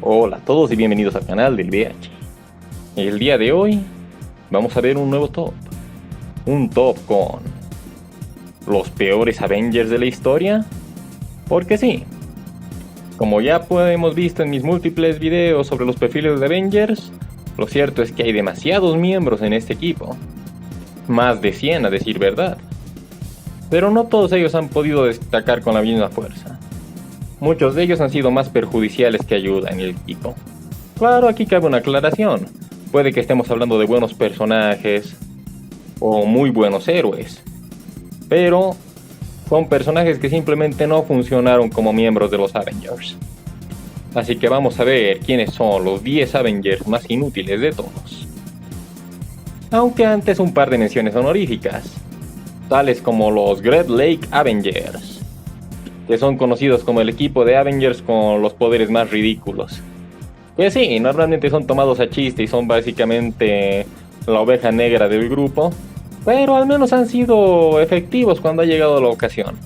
Hola a todos y bienvenidos al canal del VH. El día de hoy vamos a ver un nuevo top. Un top con los peores Avengers de la historia. Porque sí, como ya hemos visto en mis múltiples videos sobre los perfiles de Avengers, lo cierto es que hay demasiados miembros en este equipo. Más de 100 a decir verdad. Pero no todos ellos han podido destacar con la misma fuerza. Muchos de ellos han sido más perjudiciales que ayuda en el equipo. Claro, aquí cabe una aclaración. Puede que estemos hablando de buenos personajes o muy buenos héroes, pero son personajes que simplemente no funcionaron como miembros de los Avengers. Así que vamos a ver quiénes son los 10 Avengers más inútiles de todos. Aunque antes un par de menciones honoríficas, tales como los Great Lake Avengers, que son conocidos como el equipo de Avengers con los poderes más ridículos. Que sí, normalmente son tomados a chiste y son básicamente la oveja negra del grupo, pero al menos han sido efectivos cuando ha llegado la ocasión.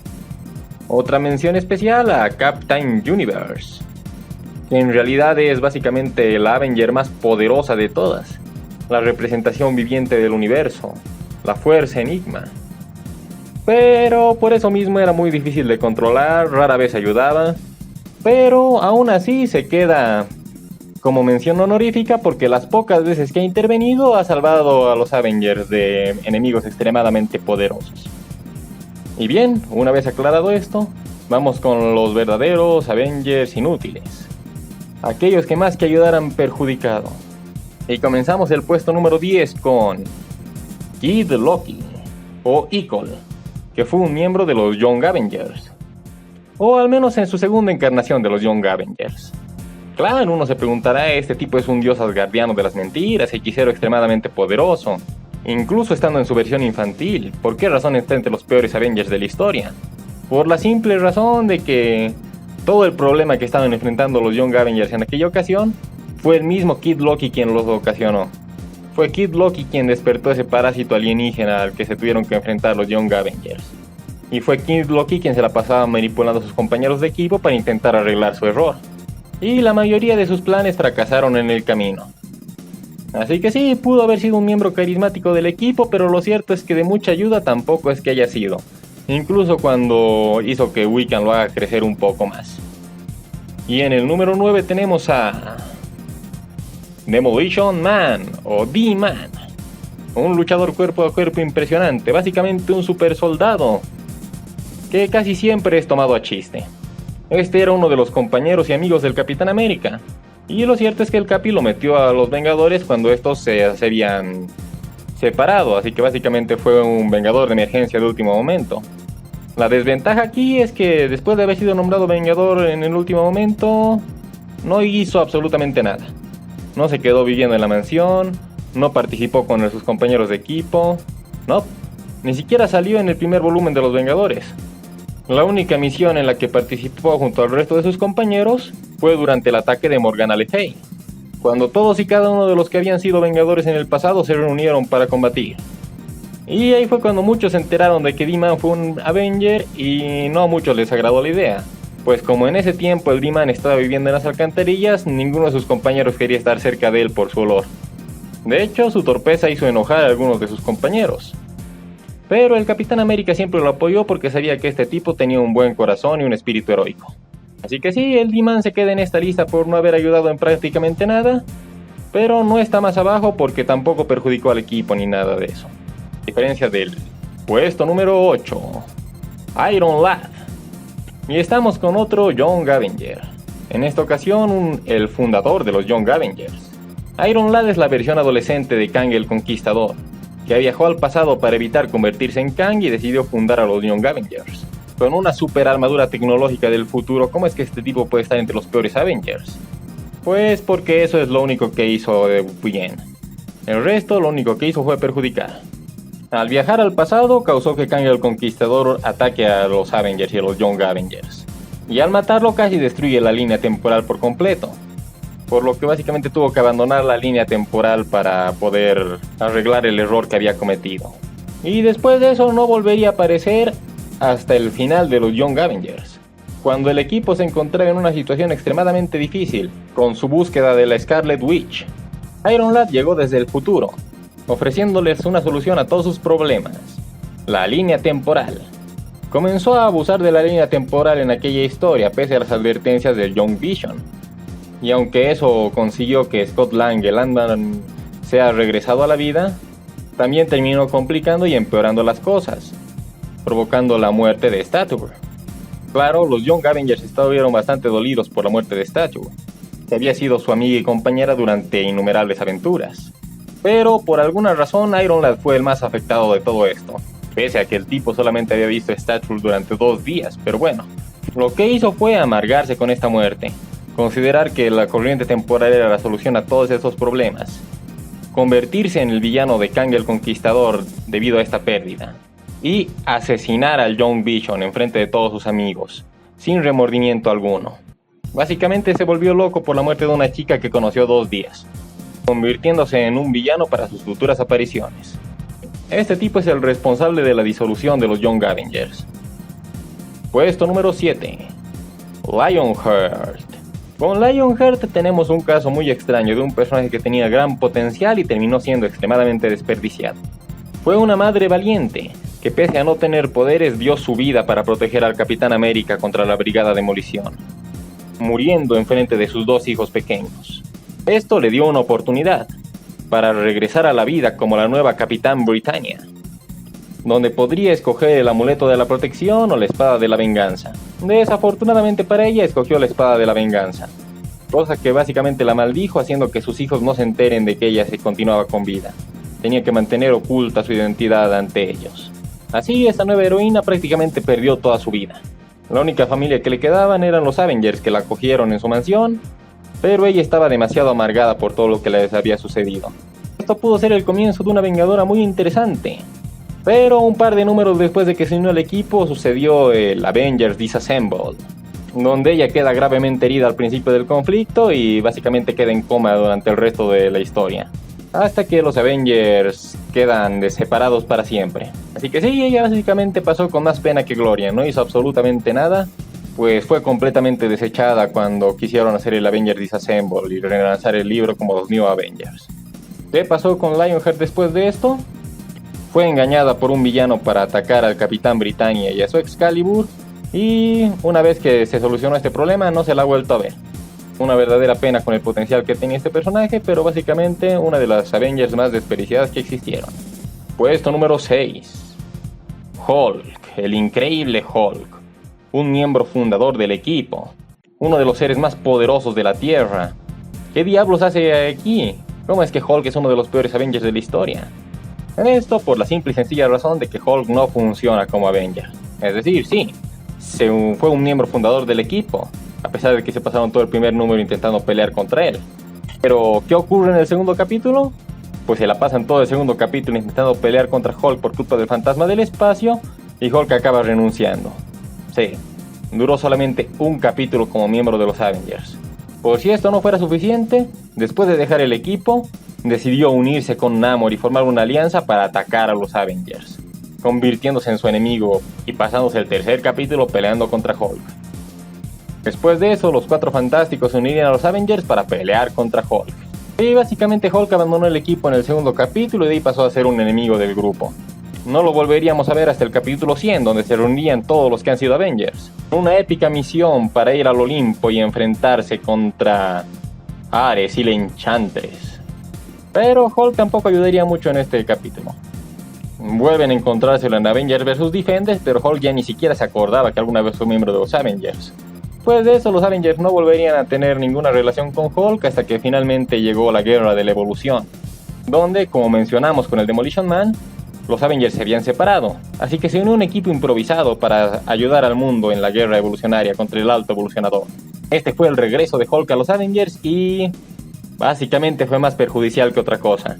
Otra mención especial a Captain Universe, que en realidad es básicamente la Avenger más poderosa de todas, la representación viviente del universo, la fuerza enigma. Pero por eso mismo era muy difícil de controlar, rara vez ayudaba, pero aún así se queda como mención honorífica porque las pocas veces que ha intervenido ha salvado a los Avengers de enemigos extremadamente poderosos. Y bien, una vez aclarado esto, vamos con los verdaderos Avengers inútiles, aquellos que más que ayudar han perjudicado. Y comenzamos el puesto número 10 con Kid Loki, o Eagle, que fue un miembro de los Young Avengers, o al menos en su segunda encarnación de los Young Avengers. Claro, uno se preguntará, este tipo es un dios asgardiano de las mentiras, hechicero extremadamente poderoso, incluso estando en su versión infantil. ¿Por qué razón está entre los peores Avengers de la historia? Por la simple razón de que todo el problema que estaban enfrentando los Young Avengers en aquella ocasión fue el mismo Kid Loki quien los ocasionó. Fue Kid Loki quien despertó ese parásito alienígena al que se tuvieron que enfrentar los Young Avengers. Y fue Kid Loki quien se la pasaba manipulando a sus compañeros de equipo para intentar arreglar su error. Y la mayoría de sus planes fracasaron en el camino. Así que sí, pudo haber sido un miembro carismático del equipo, pero lo cierto es que de mucha ayuda tampoco es que haya sido. Incluso cuando hizo que Wiccan lo haga crecer un poco más. Y en el número 9 tenemos a Demolition Man, o D-Man, un luchador cuerpo a cuerpo impresionante, básicamente un super soldado, que casi siempre es tomado a chiste. Este era uno de los compañeros y amigos del Capitán América, y lo cierto es que el Capi lo metió a los Vengadores cuando estos se habían separado, así que básicamente fue un Vengador de emergencia de último momento. La desventaja aquí es que después de haber sido nombrado Vengador en el último momento, no hizo absolutamente nada. No se quedó viviendo en la mansión, no participó con sus compañeros de equipo, no, ni siquiera salió en el primer volumen de los Vengadores. La única misión en la que participó junto al resto de sus compañeros fue durante el ataque de Morgana Le Fay, cuando todos y cada uno de los que habían sido Vengadores en el pasado se reunieron para combatir. Y ahí fue cuando muchos se enteraron de que D-Man fue un Avenger y no a muchos les agradó la idea. Pues como en ese tiempo el D-Man estaba viviendo en las alcantarillas, ninguno de sus compañeros quería estar cerca de él por su olor. De hecho, su torpeza hizo enojar a algunos de sus compañeros. Pero el Capitán América siempre lo apoyó porque sabía que este tipo tenía un buen corazón y un espíritu heroico. Así que sí, el D-Man se queda en esta lista por no haber ayudado en prácticamente nada, pero no está más abajo porque tampoco perjudicó al equipo ni nada de eso. A diferencia del puesto número 8, Iron Lad. Y estamos con otro Young Avenger. En esta ocasión, el fundador de los Young Avengers. Iron Lad es la versión adolescente de Kang el Conquistador, que viajó al pasado para evitar convertirse en Kang y decidió fundar a los Young Avengers. Con una super armadura tecnológica del futuro, ¿cómo es que este tipo puede estar entre los peores Avengers? Pues porque eso es lo único que hizo bien. El resto, lo único que hizo fue perjudicar. Al viajar al pasado, causó que Kang el Conquistador ataque a los Avengers y a los Young Avengers. Y al matarlo casi destruye la línea temporal por completo. Por lo que básicamente tuvo que abandonar la línea temporal para poder arreglar el error que había cometido. Y después de eso no volvería a aparecer hasta el final de los Young Avengers. cuando el equipo se encontraba en una situación extremadamente difícil con su búsqueda de la Scarlet Witch. Iron Lad llegó desde el futuro, ofreciéndoles una solución a todos sus problemas: la línea temporal. Comenzó a abusar de la línea temporal en aquella historia pese a las advertencias de Young Vision. Y aunque eso consiguió que Scott Lang, el Ant-Man, sea regresado a la vida, también terminó complicando y empeorando las cosas, provocando la muerte de Stature. Claro, los Young Avengers estuvieron bastante dolidos por la muerte de Stature, que había sido su amiga y compañera durante innumerables aventuras. Pero por alguna razón Iron Lad fue el más afectado de todo esto, pese a que el tipo solamente había visto a Stature durante 2 días, pero bueno. Lo que hizo fue amargarse con esta muerte, considerar que la corriente temporal era la solución a todos esos problemas, convertirse en el villano de Kang el Conquistador debido a esta pérdida, y asesinar al Young Vision en frente de todos sus amigos, sin remordimiento alguno. Básicamente se volvió loco por la muerte de una chica que conoció 2 días, convirtiéndose en un villano para sus futuras apariciones. Este tipo es el responsable de la disolución de los Young Avengers. Puesto número 7. Lionheart. Con Lionheart tenemos un caso muy extraño de un personaje que tenía gran potencial y terminó siendo extremadamente desperdiciado. Fue una madre valiente, que pese a no tener poderes dio su vida para proteger al Capitán América contra la Brigada Demolición, muriendo enfrente de sus 2 hijos pequeños. Esto le dio una oportunidad para regresar a la vida como la nueva Capitán Britannia, donde podría escoger el amuleto de la protección o la espada de la venganza. Desafortunadamente para ella escogió la espada de la venganza, cosa que básicamente la maldijo, haciendo que sus hijos no se enteren de que ella se continuaba con vida. Tenía que mantener oculta su identidad ante ellos. Así, esta nueva heroína prácticamente perdió toda su vida. La única familia que le quedaban eran los Avengers, que la acogieron en su mansión, pero ella estaba demasiado amargada por todo lo que les había sucedido. Esto pudo ser el comienzo de una vengadora muy interesante. Pero un par de números después de que se unió al equipo sucedió el Avengers Disassembled, donde ella queda gravemente herida al principio del conflicto y básicamente queda en coma durante el resto de la historia, hasta que los Avengers quedan separados para siempre. Así que sí, ella básicamente pasó con más pena que gloria, no hizo absolutamente nada, pues fue completamente desechada cuando quisieron hacer el Avengers Disassembled y relanzar el libro como los New Avengers. ¿Qué pasó con Lionheart después de esto? Fue engañada por un villano para atacar al Capitán Britannia y a su Excalibur, y una vez que se solucionó este problema no se la ha vuelto a ver. Una verdadera pena con el potencial que tenía este personaje, pero básicamente una de las Avengers más desperdiciadas que existieron. Puesto número 6. Hulk, el increíble Hulk, un miembro fundador del equipo, uno de los seres más poderosos de la Tierra. ¿Qué diablos hace aquí? ¿Cómo es que Hulk es uno de los peores Avengers de la historia? Esto por la simple y sencilla razón de que Hulk no funciona como Avenger. Es decir, sí, fue un miembro fundador del equipo, a pesar de que se pasaron todo el primer número intentando pelear contra él. Pero, ¿qué ocurre en el segundo capítulo? Pues se la pasan todo el segundo capítulo intentando pelear contra Hulk por culpa del fantasma del espacio, y Hulk acaba renunciando. Sí, duró solamente un capítulo como miembro de los Avengers. Por si esto no fuera suficiente, después de dejar el equipo, decidió unirse con Namor y formar una alianza para atacar a los Avengers, convirtiéndose en su enemigo y pasándose el tercer capítulo peleando contra Hulk. Después de eso, los 4 fantásticos se unirían a los Avengers para pelear contra Hulk. Y básicamente Hulk abandonó el equipo en el segundo capítulo y de ahí pasó a ser un enemigo del grupo. No lo volveríamos a ver hasta el capítulo 100, donde se reunían todos los que han sido Avengers. Una épica misión para ir al Olimpo y enfrentarse contra Ares y la Enchantress. Pero Hulk tampoco ayudaría mucho en este capítulo. Vuelven a encontrárselo en Avengers vs Defenders, pero Hulk ya ni siquiera se acordaba que alguna vez fue miembro de los Avengers. Después de eso, los Avengers no volverían a tener ninguna relación con Hulk hasta que finalmente llegó la Guerra de la Evolución, donde, como mencionamos con el Demolition Man, los Avengers se habían separado, así que se unió un equipo improvisado para ayudar al mundo en la guerra evolucionaria contra el Alto Evolucionador. Este fue el regreso de Hulk a los Avengers y básicamente fue más perjudicial que otra cosa.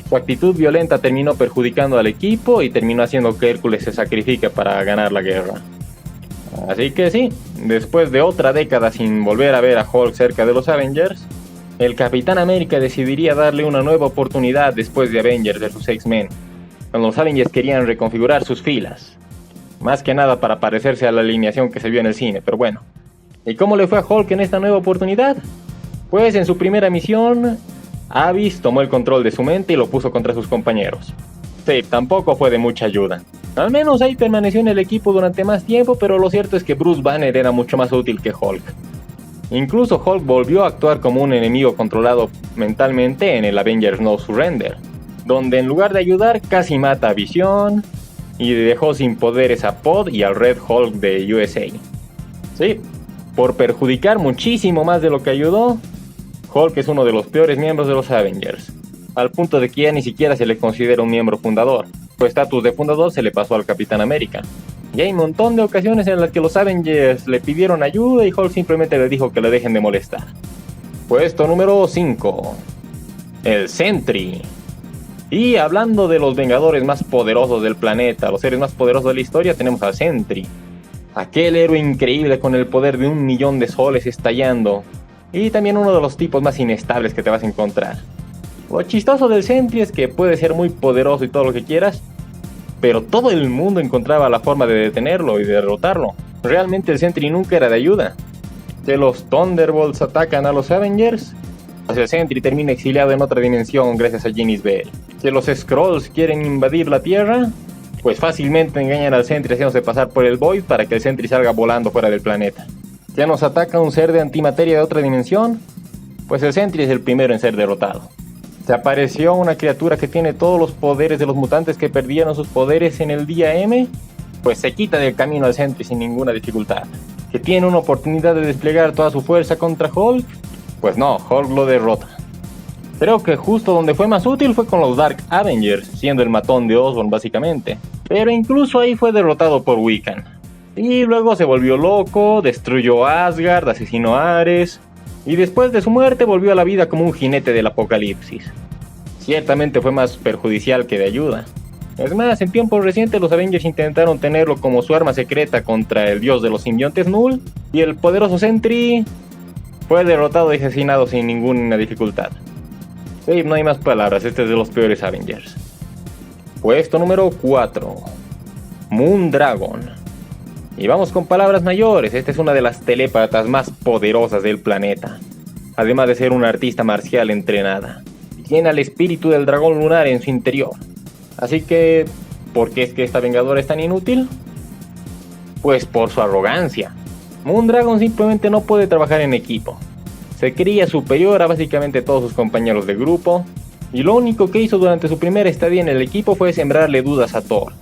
Su actitud violenta terminó perjudicando al equipo y terminó haciendo que Hércules se sacrifique para ganar la guerra. Así que sí, después de otra década sin volver a ver a Hulk cerca de los Avengers, el Capitán América decidiría darle una nueva oportunidad después de Avengers vs X-Men, cuando los Avengers querían reconfigurar sus filas. Más que nada para parecerse a la alineación que se vio en el cine, pero bueno. ¿Y cómo le fue a Hulk en esta nueva oportunidad? Pues en su primera misión, Abyss tomó el control de su mente y lo puso contra sus compañeros. Sí, tampoco fue de mucha ayuda. Al menos ahí permaneció en el equipo durante más tiempo, pero lo cierto es que Bruce Banner era mucho más útil que Hulk. Incluso Hulk volvió a actuar como un enemigo controlado mentalmente en el Avengers No Surrender, donde en lugar de ayudar casi mata a Visión y dejó sin poderes a Pod y al Red Hulk de USA. Sí, por perjudicar muchísimo más de lo que ayudó, Hulk es uno de los peores miembros de los Avengers, al punto de que ya ni siquiera se le considera un miembro fundador. Su estatus de fundador se le pasó al Capitán América. Y hay un montón de ocasiones en las que los Avengers le pidieron ayuda y Hulk simplemente le dijo que le dejen de molestar. Puesto número 5. El Sentry. Y hablando de los Vengadores más poderosos del planeta, los seres más poderosos de la historia, tenemos al Sentry. Aquel héroe increíble con el poder de 1.000.000 de soles estallando. Y también uno de los tipos más inestables que te vas a encontrar. Lo chistoso del Sentry es que puede ser muy poderoso y todo lo que quieras, pero todo el mundo encontraba la forma de detenerlo y de derrotarlo. Realmente el Sentry nunca era de ayuda. Que los Thunderbolts atacan a los Avengers, pues el Sentry termina exiliado en otra dimensión gracias a Genis Bell. Que los Skrulls quieren invadir la Tierra, pues fácilmente engañan al Sentry haciéndose pasar por el Void para que el Sentry salga volando fuera del planeta. Que nos ataca un ser de antimateria de otra dimensión, pues el Sentry es el primero en ser derrotado. Se apareció una criatura que tiene todos los poderes de los mutantes que perdieron sus poderes en el día M, pues se quita del camino al Sentry sin ninguna dificultad. Que tiene una oportunidad de desplegar toda su fuerza contra Hulk, pues no, Hulk lo derrota. Creo que justo donde fue más útil fue con los Dark Avengers, siendo el matón de Osborn básicamente, pero incluso ahí fue derrotado por Wiccan. Y luego se volvió loco, destruyó Asgard, asesinó a Ares, y después de su muerte volvió a la vida como un jinete del apocalipsis. Ciertamente fue más perjudicial que de ayuda. Es más, en tiempos recientes los Avengers intentaron tenerlo como su arma secreta contra el dios de los simbiontes Null, y el poderoso Sentry fue derrotado y asesinado sin ninguna dificultad. Sí, no hay más palabras, este es de los peores Avengers. Puesto número 4. Moondragon. Y vamos con palabras mayores, esta es una de las telépatas más poderosas del planeta. Además de ser una artista marcial entrenada. Tiene el espíritu del dragón lunar en su interior. Así que, ¿por qué es que esta vengadora es tan inútil? Pues por su arrogancia. Moondragon simplemente no puede trabajar en equipo. Se creía superior a básicamente todos sus compañeros de grupo. Y lo único que hizo durante su primera estadía en el equipo fue sembrarle dudas a Thor,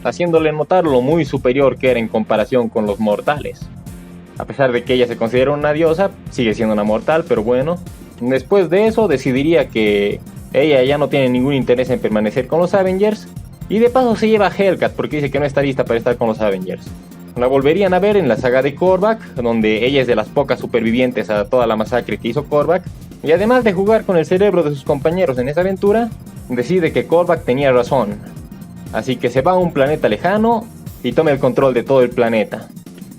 haciéndole notar lo muy superior que era en comparación con los mortales. A pesar de que ella se considera una diosa, sigue siendo una mortal, pero bueno. Después de eso decidiría que ella ya no tiene ningún interés en permanecer con los Avengers, y de paso se lleva a Hellcat porque dice que no está lista para estar con los Avengers. La volverían a ver en la saga de Korvac, donde ella es de las pocas supervivientes a toda la masacre que hizo Korvac, y además de jugar con el cerebro de sus compañeros en esa aventura, decide que Korvac tenía razón. Así que se va a un planeta lejano y toma el control de todo el planeta,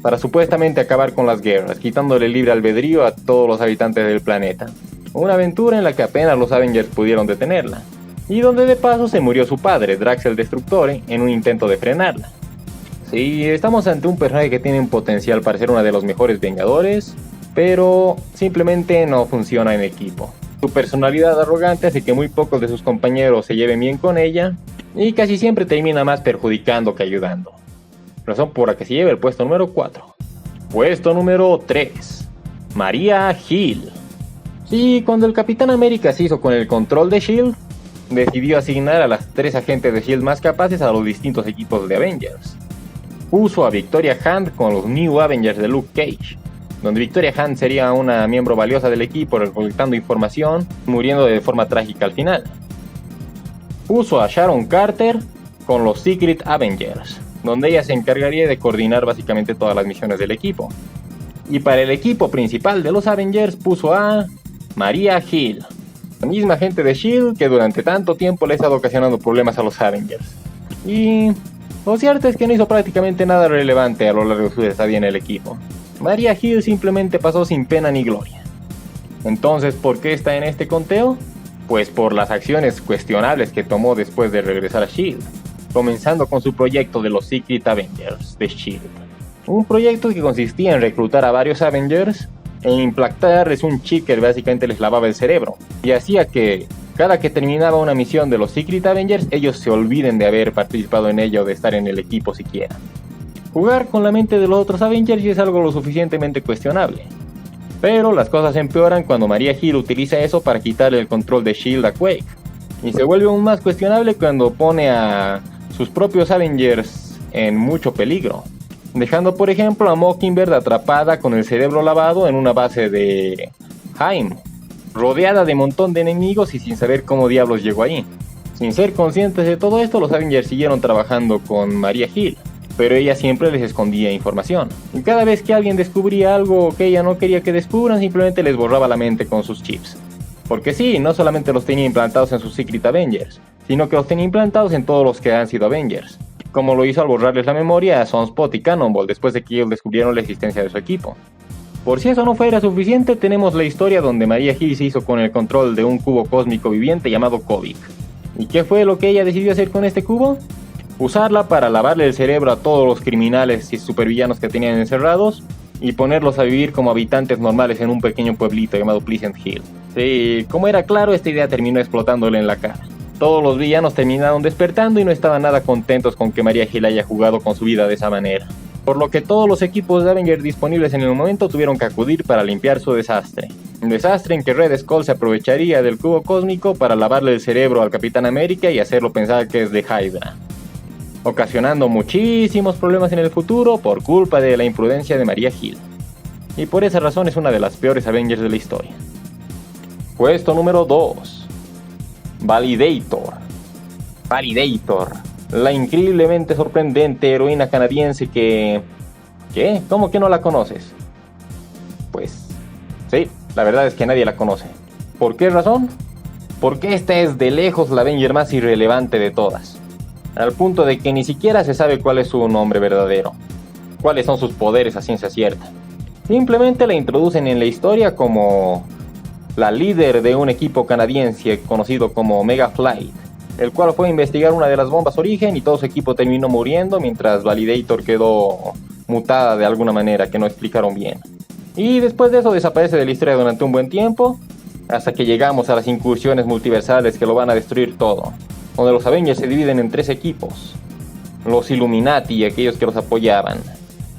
para supuestamente acabar con las guerras, quitándole libre albedrío a todos los habitantes del planeta. Una aventura en la que apenas los Avengers pudieron detenerla, y donde de paso se murió su padre, Drax el Destructor, en un intento de frenarla. Sí, estamos ante un personaje que tiene un potencial para ser uno de los mejores Vengadores, pero simplemente no funciona en equipo. Su personalidad arrogante hace que muy pocos de sus compañeros se lleven bien con ella, y casi siempre termina más perjudicando que ayudando. Razón por la que se lleva el puesto número 4. Puesto número 3. Maria Hill. Sí, cuando el Capitán América se hizo con el control de S.H.I.E.L.D., decidió asignar a las 3 agentes de S.H.I.E.L.D. más capaces a los distintos equipos de Avengers. Puso a Victoria Hunt con los New Avengers de Luke Cage, donde Victoria Hunt sería una miembro valiosa del equipo recolectando información, muriendo de forma trágica al final. Puso a Sharon Carter con los Secret Avengers, donde ella se encargaría de coordinar básicamente todas las misiones del equipo. Y para el equipo principal de los Avengers puso a Maria Hill, la misma agente de S.H.I.E.L.D. que durante tanto tiempo le ha estado ocasionando problemas a los Avengers. Y lo cierto es que no hizo prácticamente nada relevante a lo largo de su estadía en el equipo. Maria Hill simplemente pasó sin pena ni gloria. Entonces, ¿por qué está en este conteo? Pues por las acciones cuestionables que tomó después de regresar a S.H.I.E.L.D. comenzando con su proyecto de los Secret Avengers de S.H.I.E.L.D. Un proyecto que consistía en reclutar a varios Avengers e implantarles un chip que básicamente les lavaba el cerebro, y hacía que cada que terminaba una misión de los Secret Avengers, ellos se olviden de haber participado en ella o de estar en el equipo siquiera. Jugar con la mente de los otros Avengers ya es algo lo suficientemente cuestionable. Pero las cosas empeoran cuando Maria Hill utiliza eso para quitarle el control de S.H.I.E.L.D. a Quake. Y se vuelve aún más cuestionable cuando pone a sus propios Avengers en mucho peligro, dejando por ejemplo a Mockingbird atrapada con el cerebro lavado en una base de Haim, rodeada de un montón de enemigos y sin saber cómo diablos llegó ahí. Sin ser conscientes de todo esto, los Avengers siguieron trabajando con Maria Hill, pero ella siempre les escondía información. Y cada vez que alguien descubría algo que ella no quería que descubran, simplemente les borraba la mente con sus chips. Porque sí, no solamente los tenía implantados en sus Secret Avengers, sino que los tenía implantados en todos los que han sido Avengers, como lo hizo al borrarles la memoria a Sunspot y Cannonball después de que ellos descubrieron la existencia de su equipo. Por si eso no fuera suficiente, tenemos la historia donde Maria Hill se hizo con el control de un cubo cósmico viviente llamado Kobik. ¿Y qué fue lo que ella decidió hacer con este cubo? Usarla para lavarle el cerebro a todos los criminales y supervillanos que tenían encerrados y ponerlos a vivir como habitantes normales en un pequeño pueblito llamado Pleasant Hill. Sí, como era claro, esta idea terminó explotándole en la cara. Todos los villanos terminaron despertando y no estaban nada contentos con que Maria Hill haya jugado con su vida de esa manera, por lo que todos los equipos de Avengers disponibles en el momento tuvieron que acudir para limpiar su desastre. Un desastre en que Red Skull se aprovecharía del cubo cósmico para lavarle el cerebro al Capitán América y hacerlo pensar que es de Hydra, ocasionando muchísimos problemas en el futuro por culpa de la imprudencia de Maria Hill. Y por esa razón es una de las peores Avengers de la historia. Puesto número 2. Validator. Validator, la increíblemente sorprendente heroína canadiense que... ¿Qué? ¿Cómo que no la conoces? Pues... sí, la verdad es que nadie la conoce. ¿Por qué razón? Porque esta es de lejos la Avenger más irrelevante de todas, al punto de que ni siquiera se sabe cuál es su nombre verdadero, cuáles son sus poderes a ciencia cierta. Simplemente la introducen en la historia como la líder de un equipo canadiense conocido como Omega Flight, el cual fue a investigar una de las bombas origen y todo su equipo terminó muriendo mientras Validator quedó mutada de alguna manera que no explicaron bien. Y después de eso desaparece de la historia durante un buen tiempo, hasta que llegamos a las incursiones multiversales que lo van a destruir todo, donde los Avengers se dividen en 3 equipos. Los Illuminati y aquellos que los apoyaban,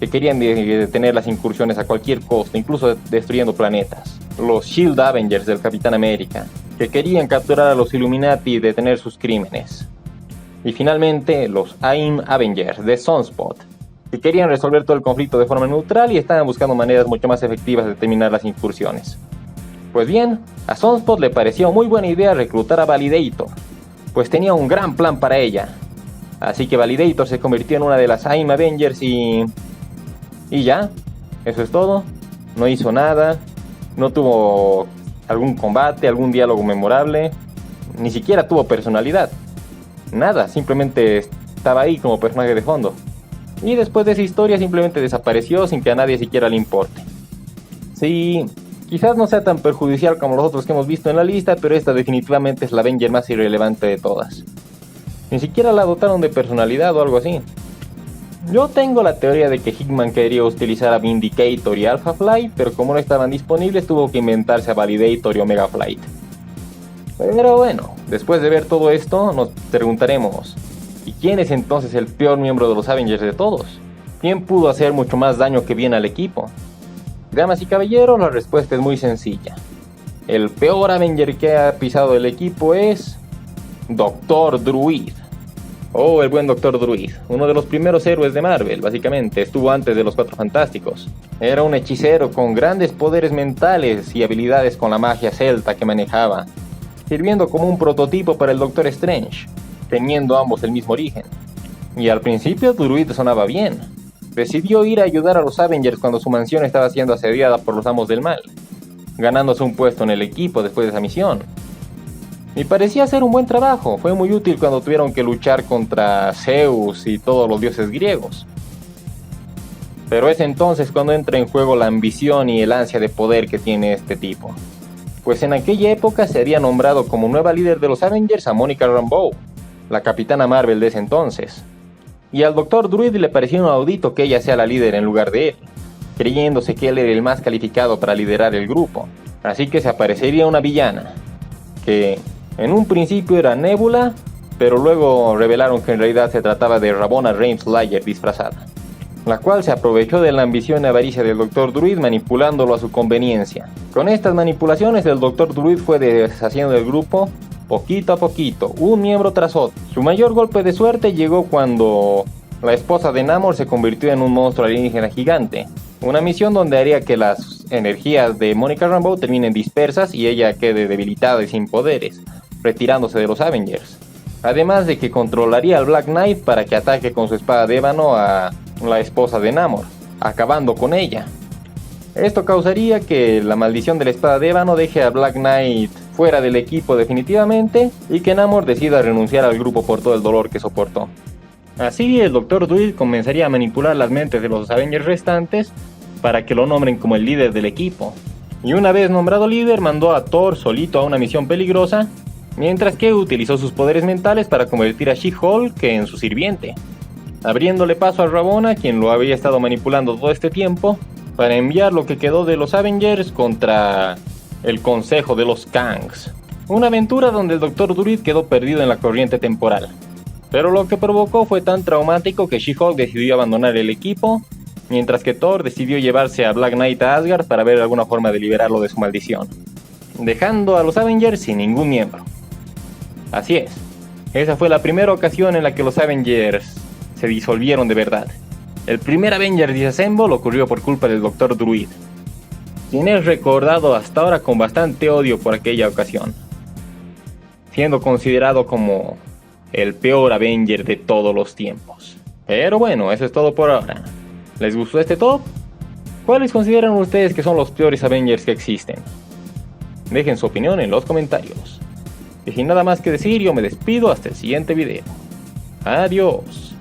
que querían detener las incursiones a cualquier costo, incluso destruyendo planetas. Los S.H.I.E.L.D. Avengers del Capitán América, que querían capturar a los Illuminati y detener sus crímenes. Y finalmente los AIM Avengers de Sunspot, que querían resolver todo el conflicto de forma neutral y estaban buscando maneras mucho más efectivas de terminar las incursiones. Pues bien, a Sunspot le pareció muy buena idea reclutar a Validator, pues tenía un gran plan para ella. Así que Validator se convirtió en una de las AIM Avengers y ya, eso es todo. No hizo nada, no tuvo algún combate, algún diálogo memorable, ni siquiera tuvo personalidad. Nada, simplemente estaba ahí como personaje de fondo. Y después de esa historia simplemente desapareció sin que a nadie siquiera le importe. Sí, quizás no sea tan perjudicial como los otros que hemos visto en la lista, pero esta definitivamente es la Avenger más irrelevante de todas. Ni siquiera la dotaron de personalidad o algo así. Yo tengo la teoría de que Hickman quería utilizar a Vindicator y Alpha Flight, pero como no estaban disponibles tuvo que inventarse a Validator y Omega Flight. Pero bueno, después de ver todo esto nos preguntaremos, ¿y quién es entonces el peor miembro de los Avengers de todos? ¿Quién pudo hacer mucho más daño que bien al equipo? Damas y caballeros, la respuesta es muy sencilla. El peor Avenger que ha pisado el equipo es Dr. Druid. Oh, el buen Dr. Druid, uno de los primeros héroes de Marvel, básicamente, estuvo antes de los Cuatro Fantásticos. Era un hechicero con grandes poderes mentales y habilidades con la magia celta que manejaba, sirviendo como un prototipo para el Doctor Strange, teniendo ambos el mismo origen. Y al principio Druid sonaba bien. Decidió ir a ayudar a los Avengers cuando su mansión estaba siendo asediada por los amos del mal, ganándose un puesto en el equipo después de esa misión. Y parecía ser un buen trabajo, fue muy útil cuando tuvieron que luchar contra Zeus y todos los dioses griegos. Pero es entonces cuando entra en juego la ambición y el ansia de poder que tiene este tipo. Pues en aquella época se había nombrado como nueva líder de los Avengers a Monica Rambeau, la Capitana Marvel de ese entonces. Y al Dr. Druid le pareció inaudito que ella sea la líder en lugar de él, creyéndose que él era el más calificado para liderar el grupo. Así que se aparecería una villana, que en un principio era Nebula, pero luego revelaron que en realidad se trataba de Ravonna Renslayer disfrazada, la cual se aprovechó de la ambición y avaricia del Dr. Druid manipulándolo a su conveniencia. Con estas manipulaciones el Dr. Druid fue deshaciendo el grupo poquito a poquito, un miembro tras otro. Su mayor golpe de suerte llegó cuando la esposa de Namor se convirtió en un monstruo alienígena gigante, una misión donde haría que las energías de Monica Rambeau terminen dispersas y ella quede debilitada y sin poderes, retirándose de los Avengers. Además de que controlaría al Black Knight para que ataque con su espada de ébano a la esposa de Namor, acabando con ella. Esto causaría que la maldición de la espada de ébano deje a Black Knight fuera del equipo definitivamente y que Namor decida renunciar al grupo por todo el dolor que soportó. Así el Dr. Druid comenzaría a manipular las mentes de los Avengers restantes para que lo nombren como el líder del equipo. Y una vez nombrado líder mandó a Thor solito a una misión peligrosa, mientras que utilizó sus poderes mentales para convertir a She-Hulk en su sirviente, abriéndole paso a Ravonna, quien lo había estado manipulando todo este tiempo, para enviar lo que quedó de los Avengers contra el Consejo de los Kangs. Una aventura donde el Dr. Druid quedó perdido en la corriente temporal. Pero lo que provocó fue tan traumático que She-Hulk decidió abandonar el equipo, mientras que Thor decidió llevarse a Black Knight a Asgard para ver alguna forma de liberarlo de su maldición, dejando a los Avengers sin ningún miembro. Así es, esa fue la primera ocasión en la que los Avengers se disolvieron de verdad. El primer Avengers Disassemble ocurrió por culpa del Dr. Druid, quien es recordado hasta ahora con bastante odio por aquella ocasión, siendo considerado como el peor Avenger de todos los tiempos. Pero bueno, eso es todo por ahora. ¿Les gustó este top? ¿Cuáles consideran ustedes que son los peores Avengers que existen? Dejen su opinión en los comentarios. Y sin nada más que decir, yo me despido hasta el siguiente video. Adiós.